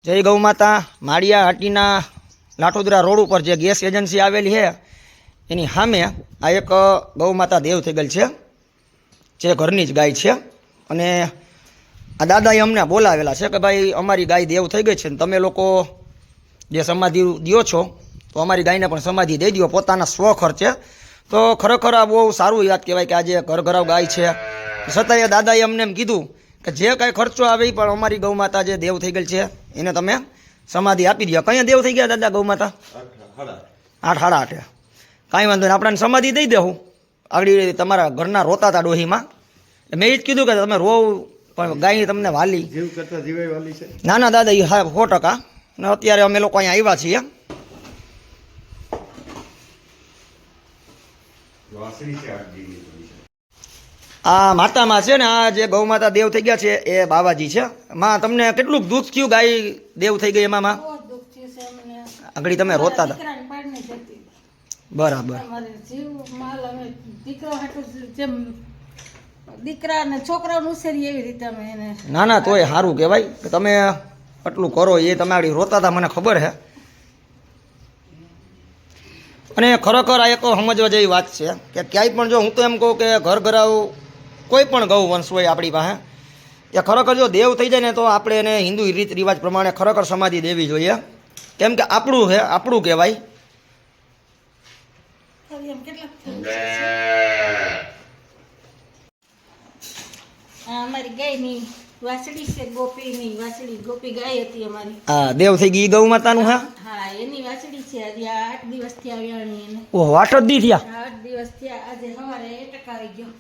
જય ગૌ માતા માળિયા હાટીના લાઠોદરા રોડ ઉપર જે ગેસ એજન્સી આવેલી છે એની સામે આ એક ગૌ માતા દેવ થઈ ગયેલ છે, જે ઘરની જ ગાય છે. અને આ દાદાએ અમને બોલાવેલા છે કે ભાઈ અમારી ગાય દેવ થઈ ગઈ છે ને તમે લોકો જે સમાધિ દો છો તો અમારી ગાયને પણ સમાધિ દઈ દો પોતાના સ્વ ખર્ચે. તો ખરેખર આ બહુ સારું યાદ કહેવાય કે આજે ઘર ઘરાવ ગાય છે, છતાંય દાદાએ અમને એમ કીધું કે જે કાંઈ ખર્ચો આવે પણ અમારી ગૌ માતા જે દેવ થઈ ગયેલ છે એને તમે સમાધિ આપી દો. કયા દેવ થઈ ગયા દાદા ગૌ માતા? 8 સાડા 8. કાંઈ વાંધો નહીં, આપણને સમાધિ દઈ દેવું. આગળ તમારા ઘરના રોતા હતા ડોહીમાં, મેં એ જ કીધું કે તમે રોવ પણ ગાય તમને વાલી જીવ કરતા જીવાય વાલી છે. ના ના દાદા એ 100%. ને અત્યારે અમે લોકો અહીંયા આવ્યા છીએ. આ માતામાં છે ને, આ જે ગૌ માતા દેવ થઈ ગયા છે એ બાવાજી છે. માં તમને કેટલું દુઃખ થયું ગાય દેવ થઈ ગઈ એમાં? માં આગળ તમે રોતા હતા. બરાબર. દીકરા ને છોકરાઓ ઉછેરી એવી રીતે અમે એને. ના ના તોય સારું કહેવાય કે તમે આટલું કરો. એ તમે આગળ રોતા હતા મને ખબર છે. અને ખરેખર આ એક સમજવા જેવી વાત છે કે ક્યાંય પણ જો હું તો એમ કહું કે ઘર ઘરાવ કોઈ પણ ગૌ વંશ હોય આપણી પાસે, એ ખરેખર જો દેવ થઈ જાય ને તો આપણે એને હિન્દુ રીત રિવાજ પ્રમાણે ખરેખર સમાધિ દેવી જોઈએ. કેમ કે આપણું છે, આપણું કહેવાય. અમારી ગાયની વાછડી છે, ગોપીની વાછડી, ગોપી ગાય હતી અમારી. હા, દેવ થઈ ગઈ ગૌ માતાનું. હા હા, એની વાછડી છે. હજી 8 દિવસ થી આવ્યાણી એને. ઓહો, 8 જ દી થયા? 8 દિવસ થયા. આજે સવારે એટક આવી ગયો.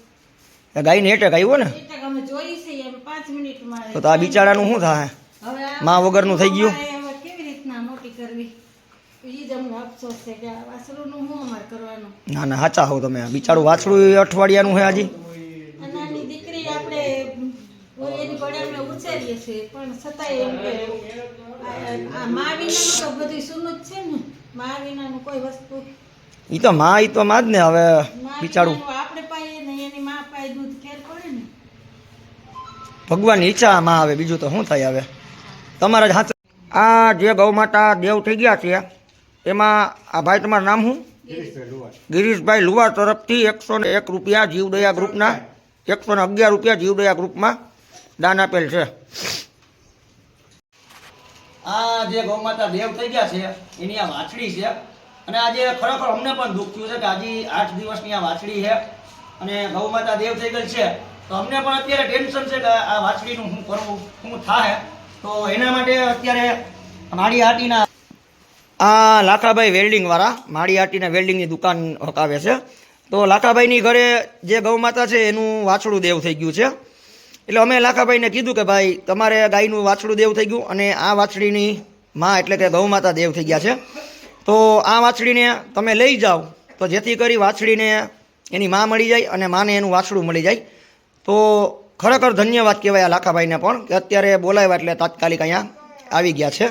ગાયને એટેક આવ્યો ને? એટક અમે જોઈ છે એમ 5 મિનિટમાં. તો આ બિચારાનું શું થાય? હવે માં વગરનું થઈ ગયું. હવે કેવી રીતના મોટી કરવી એ જ અમને અફસોસ છે કે આ વાછડુંનું શું અમારે કરવાનું. ના ના સાચા હો તમે. બિચારું વાછડું અઠવાડિયાનું છે હજી. નાની દીકરી આપણે એની ઘોડે અમે ઉછેરીએ છીએ પણ છતાંય એમ કે આ મા વિનાનું તો બધું સૂનું જ છે ને. મા વિનાનું કોઈ વસ્તુ એ તો માં જ ને. હવે બિચારું આપણે પાઈએ ને એની મા પાય દૂધ ફેર પડે ને. ભગવાનની ઈચ્છા માં આવે, બીજું તો શું થાય. હવે તમારા જ હાથ. આ જે ગૌ માતા દેવ થઈ ગયા છે એમાં આ ભાઈ તમારું નામ શું? ગિરીશભાઈ લુવાર તરફથી 101 રૂપિયા જીવદયા ગ્રુપના 111 રૂપિયા જીવદયા ગ્રુપમાં દાન આપેલ છે. આ જે ગૌ માતા દેવ થઈ ગયા છે એની આ વાછડી છે. અને આજે ખરેખર અમને પણ દુઃખ થયું છે કે આજે 8 દિવસની આ વાછડી છે અને ગૌ માતા દેવ થઈ ગઈ છે. તો અમને પણ અત્યારે ટેન્શન છે કે આ વાછડીનું શું કરવું, શું થાય. તો એના માટે અત્યારે માળી હાટીના આ લાખાભાઈ વેલ્ડિંગવાળા માળી હાટીના વેલ્ડિંગની દુકાન હકાવે છે. તો લાખાભાઈની ઘરે જે ગૌ માતા છે એનું વાછડું દેવ થઈ ગયું છે. એટલે અમે લાખાભાઈને કીધું કે ભાઈ તમારે ગાયનું વાછડું દેવ થઈ ગયું અને આ વાછડીની માં એટલે કે ગૌ માતા દેવ થઈ ગયા છે. તો આ વાછડીને તમે લઈ જાઓ તો જેથી કરી વાછડીને એની માં મળી જાય અને માને એનું વાછડું મળી જાય. તો ખરેખર ધન્યવાદ કહેવાય આ લાખાભાઈને પણ કે અત્યારે બોલાવ્યા એટલે તાત્કાલિક અહીંયા આવી ગયા છે.